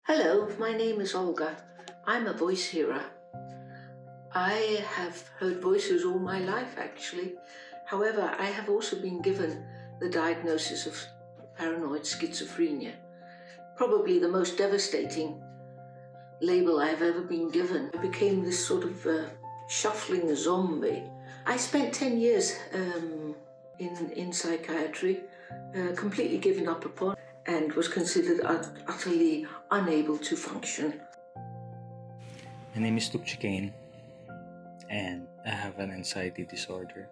Hello, my name is Olga. I'm a voice hearer. I have heard voices all my life, actually. However, I have also been given the diagnosis of paranoid schizophrenia. Probably the most devastating label I've ever been given. I became this sort of shuffling zombie. I spent 10 years in psychiatry, completely given up upon, and was considered utterly unable to function. My name is Olga, and I have an anxiety disorder.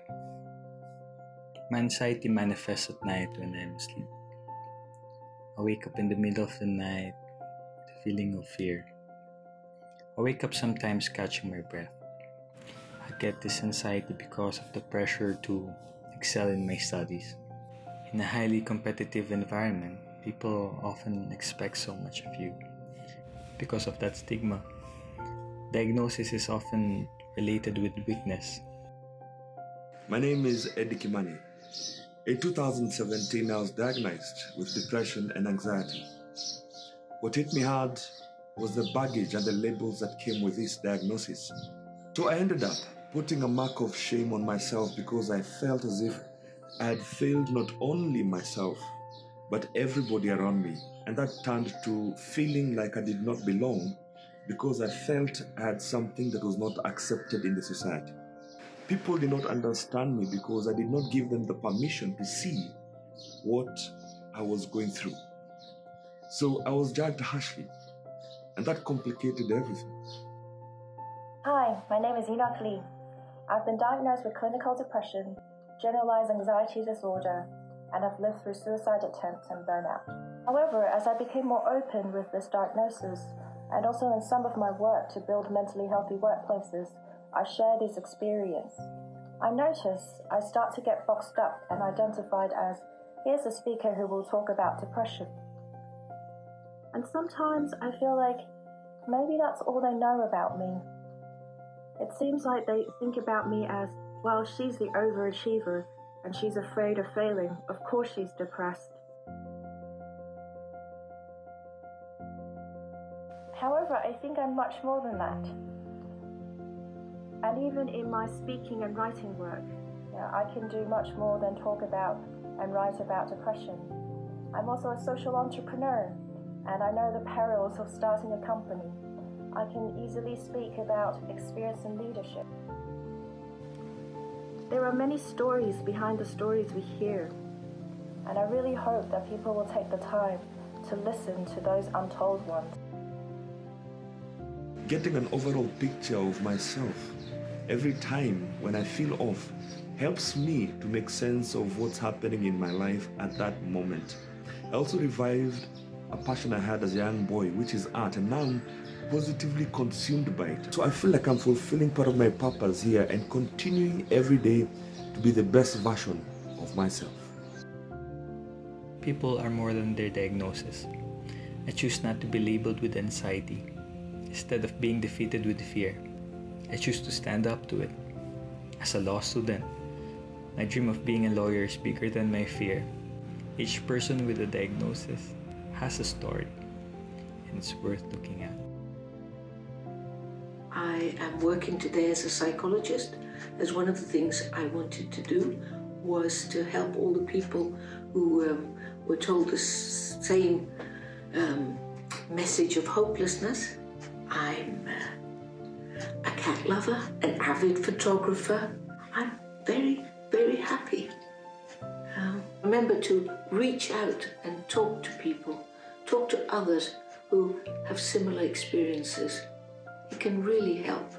My anxiety manifests at night when I'm asleep. I wake up in the middle of the night with a feeling of fear. I wake up sometimes catching my breath. I get this anxiety because of the pressure to excel in my studies. In a highly competitive environment, people often expect so much of you. Because of that stigma, diagnosis is often related with weakness. My name is Eddy. In 2017, I was diagnosed with depression and anxiety. What hit me hard was the baggage and the labels that came with this diagnosis. So I ended up putting a mark of shame on myself because I felt as if I had failed not only myself, but everybody around me. And that turned to feeling like I did not belong because I felt I had something that was not accepted in the society. People did not understand me because I did not give them the permission to see what I was going through. So I was judged harshly, and that complicated everything. Hi, my name is Enoch. I've been diagnosed with clinical depression, generalized anxiety disorder, and have lived through suicide attempts and burnout. However, as I became more open with this diagnosis, and also in some of my work to build mentally healthy workplaces, I share this experience. I notice I start to get boxed up and identified as, here's a speaker who will talk about depression. And sometimes I feel like maybe that's all they know about me. It seems like they think about me as, well, she's the overachiever and she's afraid of failing. Of course she's depressed. However, I think I'm much more than that. And even in my speaking and writing work, I can do much more than talk about and write about depression. I'm also a social entrepreneur, and I know the perils of starting a company. I can easily speak about experience and leadership. There are many stories behind the stories we hear, and I really hope that people will take the time to listen to those untold ones. Getting an overall picture of myself every time when I feel off helps me to make sense of what's happening in my life at that moment. I also revived a passion I had as a young boy, which is art, and now I'm positively consumed by it. So I feel like I'm fulfilling part of my purpose here and continuing every day to be the best version of myself. People are more than their diagnosis. I choose not to be labeled with anxiety. Instead of being defeated with fear, I choose to stand up to it. As a law student, my dream of being a lawyer is bigger than my fear. Each person with a diagnosis has a story, and it's worth looking at. I am working today as a psychologist, as one of the things I wanted to do was to help all the people who were told the same message of hopelessness. I'm a cat lover, an avid photographer. I'm very, very happy. Remember to reach out and talk to people, talk to others who have similar experiences. It can really help.